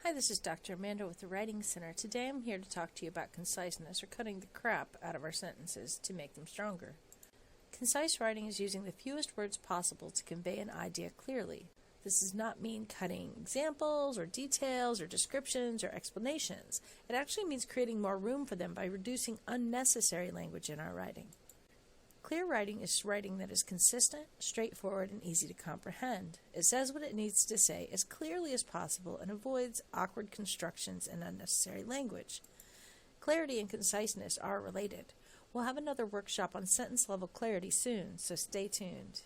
Hi, this is Dr. Amanda with the Writing Center. Today I'm here to talk to you about conciseness, or cutting the crap out of our sentences to make them stronger. Concise writing is using the fewest words possible to convey an idea clearly. This does not mean cutting examples or details or descriptions or explanations. It actually means creating more room for them by reducing unnecessary language in our writing. Clear writing is writing that is consistent, straightforward, and easy to comprehend. It says what it needs to say as clearly as possible and avoids awkward constructions and unnecessary language. Clarity and conciseness are related. We'll have another workshop on sentence-level clarity soon, so stay tuned.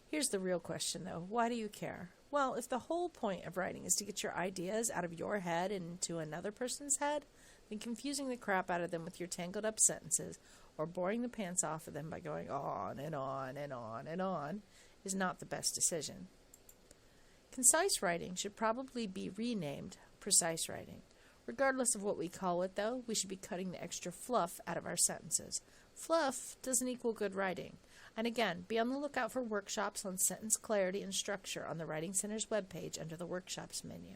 Here's the real question, though. Why do you care? Well, if the whole point of writing is to get your ideas out of your head and into another person's head, then confusing the crap out of them with your tangled-up sentences or boring the pants off of them by going on and on and on and on is not the best decision. Concise writing should probably be renamed precise writing. Regardless of what we call it, though, we should be cutting the extra fluff out of our sentences. Fluff doesn't equal good writing. And again, be on the lookout for workshops on sentence clarity and structure on the Writing Center's webpage under the Workshops menu.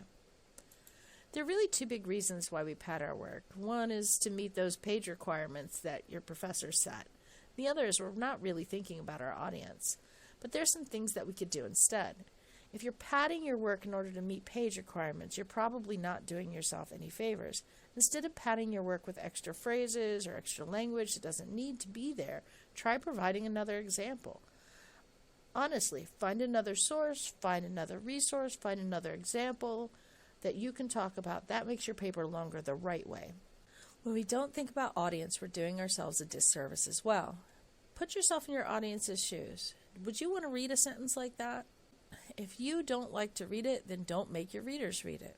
There are really two big reasons why we pad our work. One is to meet those page requirements that your professor set. The other is we're not really thinking about our audience. But there's some things that we could do instead. If you're padding your work in order to meet page requirements, you're probably not doing yourself any favors. Instead of padding your work with extra phrases or extra language that doesn't need to be there, try providing another example. Honestly, find another source, find another resource, find another example that you can talk about. That makes your paper longer the right way. When we don't think about audience, we're doing ourselves a disservice as well. Put yourself in your audience's shoes. Would you want to read a sentence like that? If you don't like to read it, then don't make your readers read it.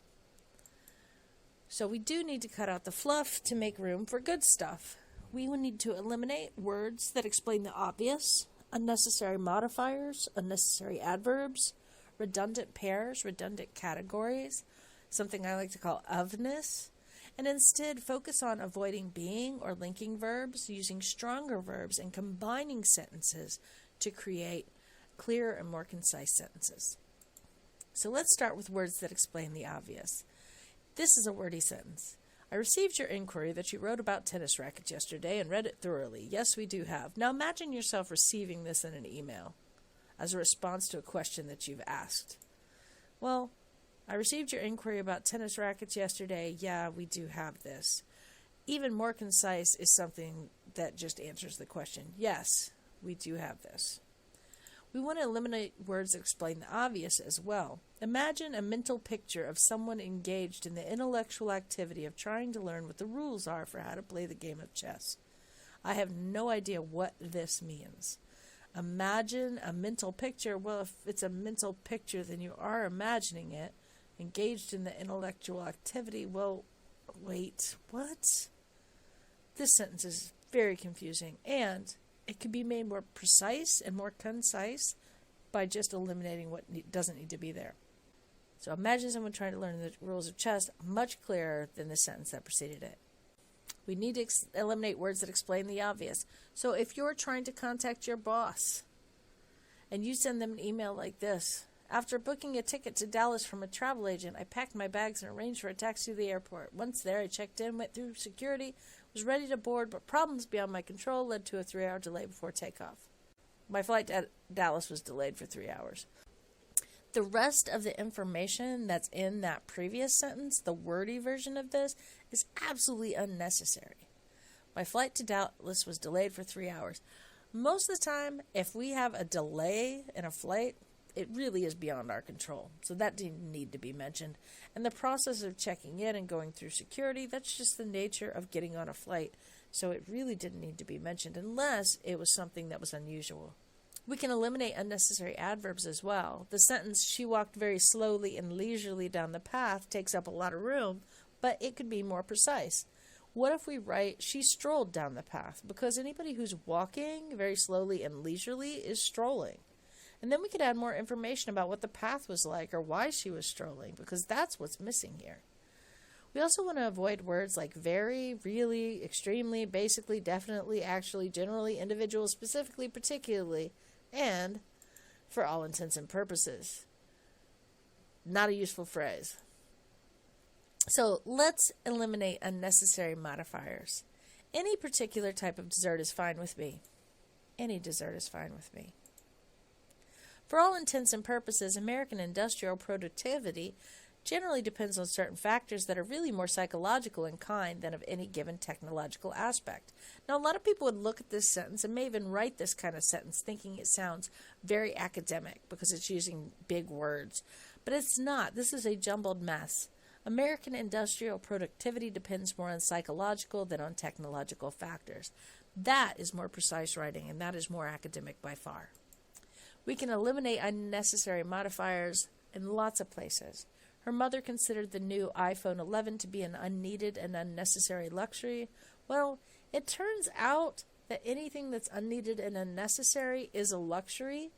So we do need to cut out the fluff to make room for good stuff. We will need to eliminate words that explain the obvious, unnecessary modifiers, unnecessary adverbs, redundant pairs, redundant categories, something I like to call ofness, and instead focus on avoiding being or linking verbs, using stronger verbs, and combining sentences to create clearer and more concise sentences. So let's start with words that explain the obvious. This is a wordy sentence. I received your inquiry that you wrote about tennis rackets yesterday and read it thoroughly. Yes, we do have. Now imagine yourself receiving this in an email as a response to a question that you've asked. Well, I received your inquiry about tennis rackets yesterday. Yeah, we do have this. Even more concise is something that just answers the question. Yes, we do have this. We want to eliminate words that explain the obvious as well. Imagine a mental picture of someone engaged in the intellectual activity of trying to learn what the rules are for how to play the game of chess. I have no idea what this means. Imagine a mental picture. Well, if it's a mental picture, then you are imagining it. Engaged in the intellectual activity. Well, wait, what? This sentence is very confusing, and it can be made more precise and more concise by just eliminating what doesn't need to be there. So imagine someone trying to learn the rules of chess much clearer than the sentence that preceded it. We need to eliminate words that explain the obvious. So if you're trying to contact your boss and you send them an email like this: after booking a ticket to Dallas from a travel agent, I packed my bags and arranged for a taxi to the airport. Once there, I checked in, went through security, was ready to board, but problems beyond my control led to a 3-hour delay before takeoff. My flight to Dallas was delayed for 3 hours. The rest of the information that's in that previous sentence, the wordy version of this, is absolutely unnecessary. My flight to Dallas was delayed for 3 hours. Most of the time, if we have a delay in a flight, it really is beyond our control. So that didn't need to be mentioned. And the process of checking in and going through security, that's just the nature of getting on a flight. So it really didn't need to be mentioned unless it was something that was unusual. We can eliminate unnecessary adverbs as well. The sentence, she walked very slowly and leisurely down the path, takes up a lot of room, but it could be more precise. What if we write, she strolled down the path? Because anybody who's walking very slowly and leisurely is strolling. And then we could add more information about what the path was like or why she was strolling, because that's what's missing here. We also want to avoid words like very, really, extremely, basically, definitely, actually, generally, individual, specifically, particularly, and for all intents and purposes. Not a useful phrase. So let's eliminate unnecessary modifiers. Any particular type of dessert is fine with me. Any dessert is fine with me. For all intents and purposes, American industrial productivity generally depends on certain factors that are really more psychological in kind than of any given technological aspect. Now, a lot of people would look at this sentence and may even write this kind of sentence thinking it sounds very academic because it's using big words. But it's not. This is a jumbled mess. American industrial productivity depends more on psychological than on technological factors. That is more precise writing, and that is more academic by far. We can eliminate unnecessary modifiers in lots of places. Her mother considered the new iPhone 11 to be an unneeded and unnecessary luxury. Well, it turns out that anything that's unneeded and unnecessary is a luxury,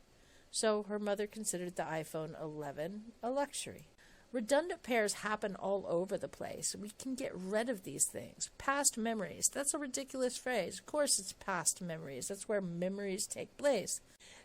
so her mother considered the iPhone 11 a luxury. Redundant pairs happen all over the place. We can get rid of these things. Past memories. That's a ridiculous phrase. Of course it's past memories. That's where memories take place.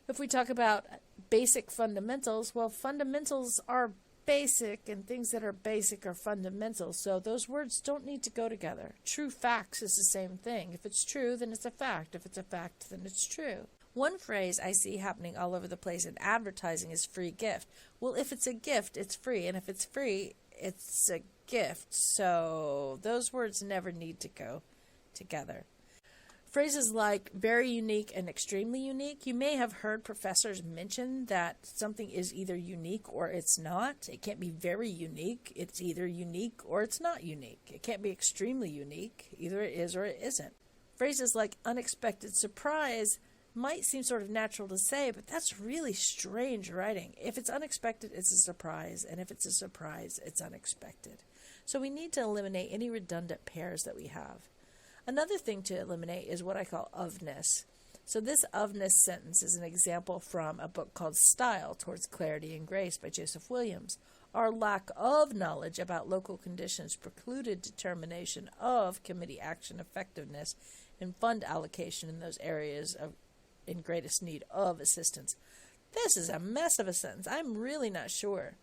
If we talk about basic fundamentals, well, fundamentals are basic, and things that are basic are fundamental. So those words don't need to go together. True facts is the same thing. If it's true, then it's a fact. If it's a fact, then it's true. One phrase I see happening all over the place in advertising is free gift. Well, if it's a gift, it's free. And if it's free, it's a gift. So those words never need to go together. Phrases like very unique and extremely unique. You may have heard professors mention that something is either unique or it's not. It can't be very unique. It's either unique or it's not unique. It can't be extremely unique. Either it is or it isn't. Phrases like unexpected surprise might seem sort of natural to say, but that's really strange writing. If it's unexpected, it's a surprise, and if it's a surprise, it's unexpected. So we need to eliminate any redundant pairs that we have. Another thing to eliminate is what I call ofness. So this ofness sentence is an example from a book called Style, Towards Clarity and Grace by Joseph Williams. Our lack of knowledge about local conditions precluded determination of committee action effectiveness and fund allocation in those areas in greatest need of assistance. This is a mess of a sentence. I'm really not sure.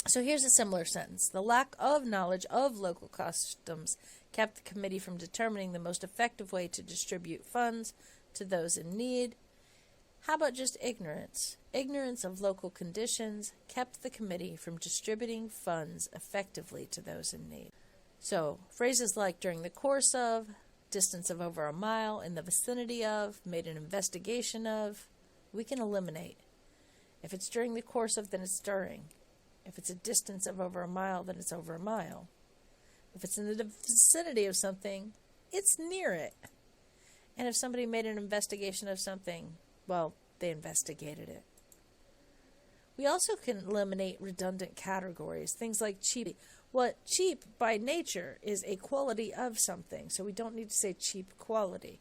So here's a similar sentence. The lack of knowledge of local customs kept the committee from determining the most effective way to distribute funds to those in need. How about just ignorance? Ignorance of local conditions kept the committee from distributing funds effectively to those in need. So phrases like during the course of, distance of over a mile, in the vicinity of, made an investigation of, we can eliminate. If it's during the course of, then it's during. If it's a distance of over a mile, then it's over a mile. If it's in the vicinity of something, it's near it. And if somebody made an investigation of something, well, they investigated it. We also can eliminate redundant categories, things like cheap. Well, cheap by nature is a quality of something, so we don't need to say cheap quality.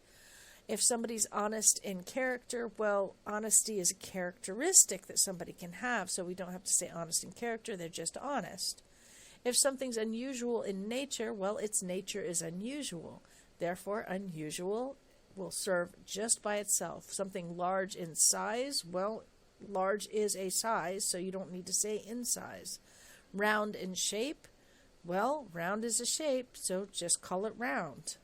If somebody's honest in character, well, honesty is a characteristic that somebody can have, so we don't have to say honest in character, they're just honest. If something's unusual in nature, well, its nature is unusual. Therefore, unusual will serve just by itself. Something large in size, well, large is a size, so you don't need to say in size. Round in shape, well, round is a shape, so just call it round.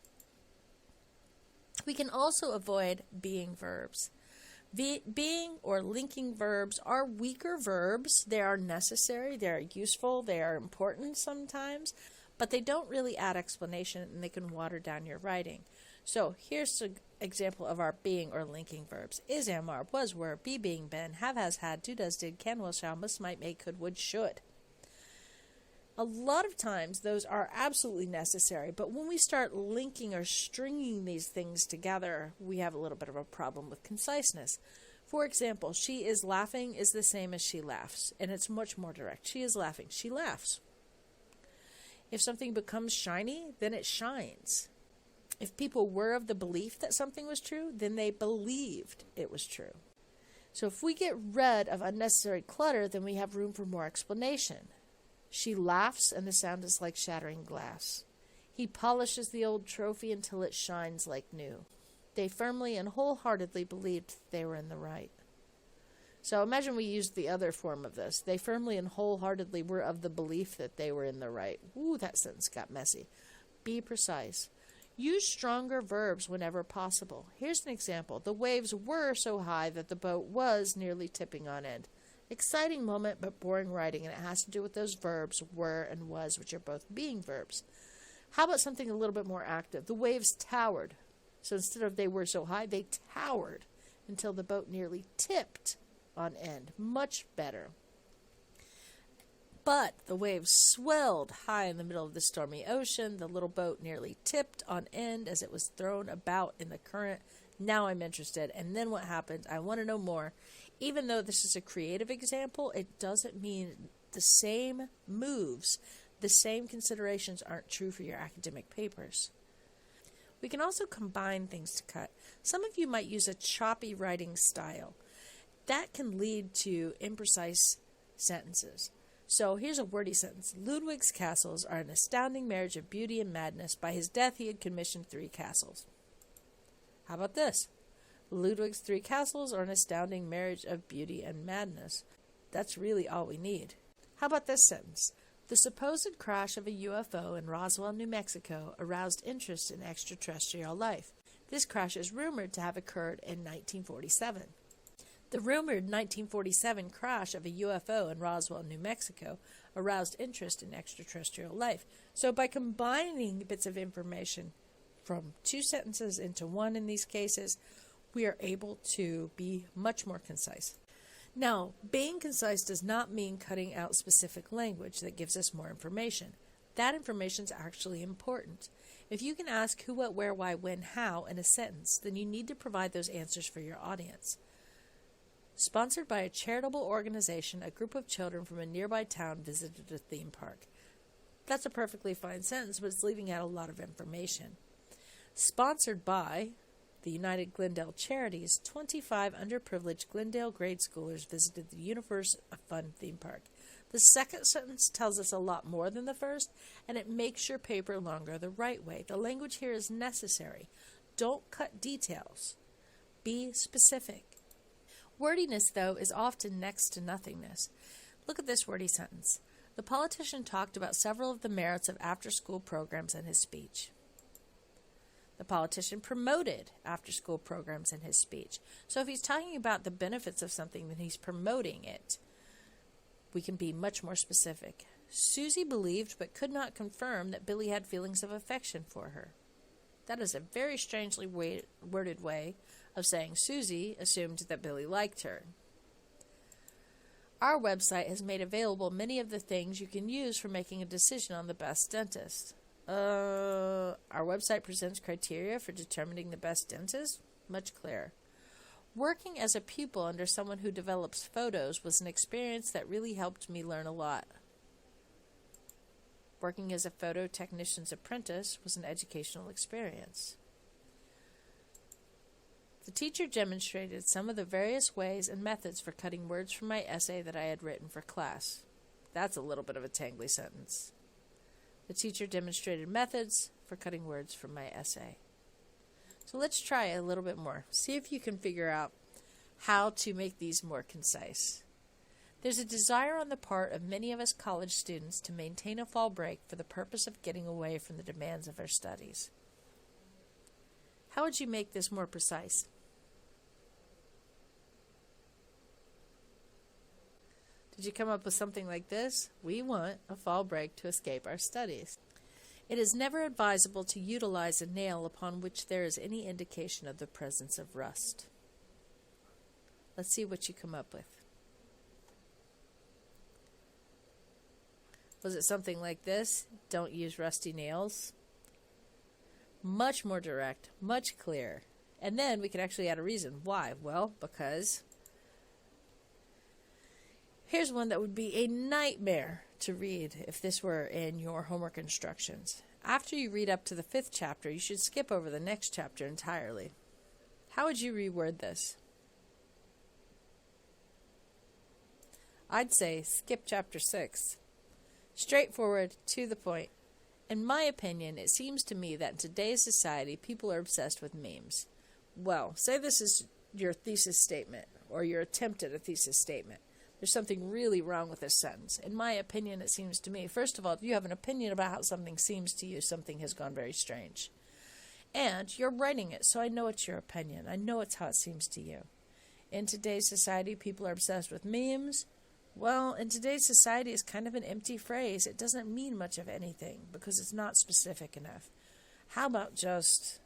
We can also avoid being verbs. Being or linking verbs are weaker verbs. They are necessary, they are useful, they are important sometimes, but they don't really add explanation and they can water down your writing. So here's an example of our being or linking verbs. Is, am, are, was, were, be, being, been, have, has, had, do, does, did, can, will, shall, must, might, may, could, would, should. A lot of times those are absolutely necessary, but when we start linking or stringing these things together, we have a little bit of a problem with conciseness. For example, she is laughing is the same as she laughs, and it's much more direct. She is laughing. She laughs. If something becomes shiny, then it shines. If people were of the belief that something was true, then they believed it was true. So if we get rid of unnecessary clutter, then we have room for more explanation. She laughs, and the sound is like shattering glass. He polishes the old trophy until it shines like new. They firmly and wholeheartedly believed they were in the right. So imagine we used the other form of this. They firmly and wholeheartedly were of the belief that they were in the right. Ooh, that sentence got messy. Be precise. Use stronger verbs whenever possible. Here's an example. The waves were so high that the boat was nearly tipping on end. Exciting moment, but boring writing, and it has to do with those verbs, were and was, which are both being verbs. How about something a little bit more active? The waves towered. So instead of they were so high, they towered until the boat nearly tipped on end. Much better. But the waves swelled high in the middle of the stormy ocean. The little boat nearly tipped on end as it was thrown about in the current. Now I'm interested. And then what happened? I want to know more. Even though this is a creative example, it doesn't mean the same moves, the same considerations aren't true for your academic papers. We can also combine things to cut. Some of you might use a choppy writing style. That can lead to imprecise sentences. So here's a wordy sentence. Ludwig's castles are an astounding marriage of beauty and madness. By his death he had commissioned 3 castles. How about this? Ludwig's 3 castles are an astounding marriage of beauty and madness. That's really all we need. How about this sentence? The supposed crash of a UFO in Roswell, New Mexico aroused interest in extraterrestrial life. This crash is rumored to have occurred in 1947. The rumored 1947 crash of a UFO in Roswell, New Mexico aroused interest in extraterrestrial life. So by combining bits of information from 2 sentences into 1 in these cases, we are able to be much more concise. Now, being concise does not mean cutting out specific language that gives us more information. That information is actually important. If you can ask who, what, where, why, when, how in a sentence, then you need to provide those answers for your audience. Sponsored by a charitable organization, a group of children from a nearby town visited a theme park. That's a perfectly fine sentence, but it's leaving out a lot of information. Sponsored by the United Glendale Charities, 25 underprivileged Glendale grade schoolers visited the Universe of Fun theme park. The second sentence tells us a lot more than the first, and it makes your paper longer the right way. The language here is necessary. Don't cut details. Be specific. Wordiness, though, is often next to nothingness. Look at this wordy sentence. The politician talked about several of the merits of after-school programs in his speech. The politician promoted after-school programs in his speech. So if he's talking about the benefits of something, then he's promoting it. We can be much more specific. Susie believed but could not confirm that Billy had feelings of affection for her. That is a very strangely worded way of saying Susie assumed that Billy liked her. Our website has made available many of the things you can use for making a decision on the best dentist. Our website presents criteria for determining the best dentist? Much clearer. Working as a pupil under someone who develops photos was an experience that really helped me learn a lot. Working as a photo technician's apprentice was an educational experience. The teacher demonstrated some of the various ways and methods for cutting words from my essay that I had written for class. That's a little bit of a tangly sentence. The teacher demonstrated methods for cutting words from my essay. So let's try a little bit more. See if you can figure out how to make these more concise. There's a desire on the part of many of us college students to maintain a fall break for the purpose of getting away from the demands of our studies. How would you make this more precise? Did you come up with something like this? We want a fall break to escape our studies. It is never advisable to utilize a nail upon which there is any indication of the presence of rust. Let's see what you come up with. Was it something like this? Don't use rusty nails. Much more direct, much clearer. And then we can actually add a reason. Why? Well, because here's one that would be a nightmare to read if this were in your homework instructions. After you read up to the 5th chapter, you should skip over the next chapter entirely. How would you reword this? I'd say skip chapter 6. Straightforward, to the point. In my opinion, it seems to me that in today's society, people are obsessed with memes. Well, say this is your thesis statement. or your attempt at a thesis statement. There's something really wrong with this sentence. In my opinion, it seems to me, first of all, if you have an opinion about how something seems to you, something has gone very strange. And you're writing it, so I know it's your opinion. I know it's how it seems to you. In today's society, people are obsessed with memes. Well, in today's society, it's kind of an empty phrase. It doesn't mean much of anything because it's not specific enough. How about just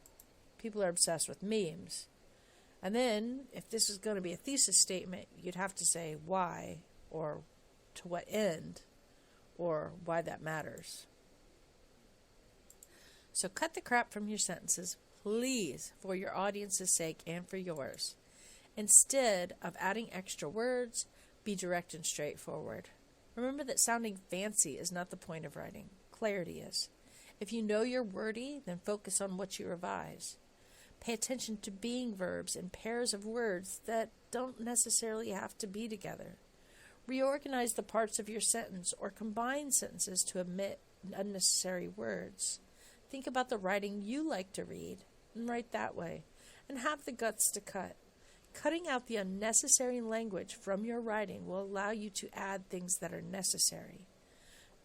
people are obsessed with memes? And then, if this is going to be a thesis statement, you'd have to say why, or to what end, or why that matters. So cut the crap from your sentences, please, for your audience's sake and for yours. Instead of adding extra words, be direct and straightforward. Remember that sounding fancy is not the point of writing. Clarity is. If you know you're wordy, then focus on what you revise. Pay attention to being verbs and pairs of words that don't necessarily have to be together. Reorganize the parts of your sentence or combine sentences to omit unnecessary words. Think about the writing you like to read and write that way, and have the guts to cut. Cutting out the unnecessary language from your writing will allow you to add things that are necessary.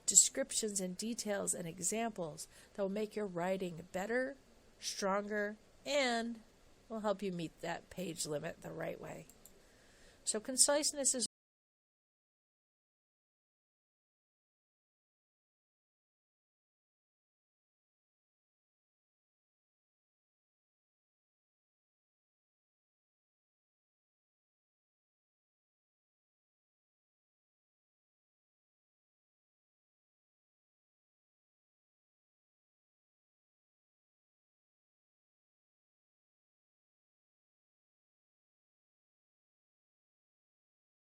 Descriptions and details and examples that will make your writing better, stronger, and will help you meet that page limit the right way. So conciseness is